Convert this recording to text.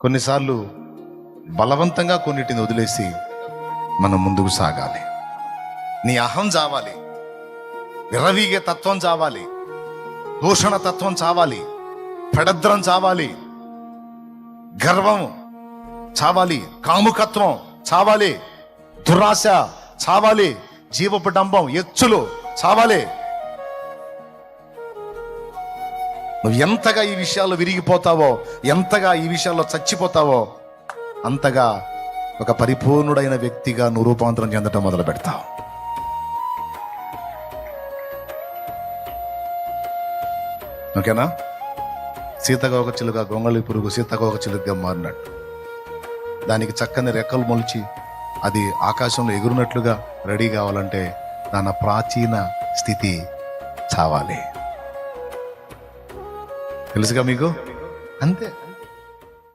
కొన్నిసార్లు బలవంతంగా కొన్నిటిని వదిలేసి మనం ముందుకు సాగాలి. నీ అహం చావాలి, విర్రవీగే తత్వం చావాలి, దూషణ తత్వం చావాలి, పెడద్రం చావాలి, గర్వం చావాలి, కాముకత్వం చావాలి, దురాశ చావాలి, జీవపు డంబం ఎచ్చులు చావాలి. నువ్వు ఎంతగా ఈ విషయాల్లో విరిగిపోతావో, ఎంతగా ఈ విషయాల్లో చచ్చిపోతావో, అంతగా ఒక పరిపూర్ణుడైన వ్యక్తిగా నువ్వు రూపాంతరం చెందటం మొదలు పెడతావు. ఓకేనా? సీతకోక చిలుక గొంగళి పురుగు సీతకోక చిలుకగా మారినట్టు దానికి చక్కని రెక్కలు మొలిచి అది ఆకాశంలో ఎగురునట్లుగా రెడీ కావాలంటే దాని ప్రాచీన స్థితి చావాలి. తెలుసుగా మీకు? అంతే.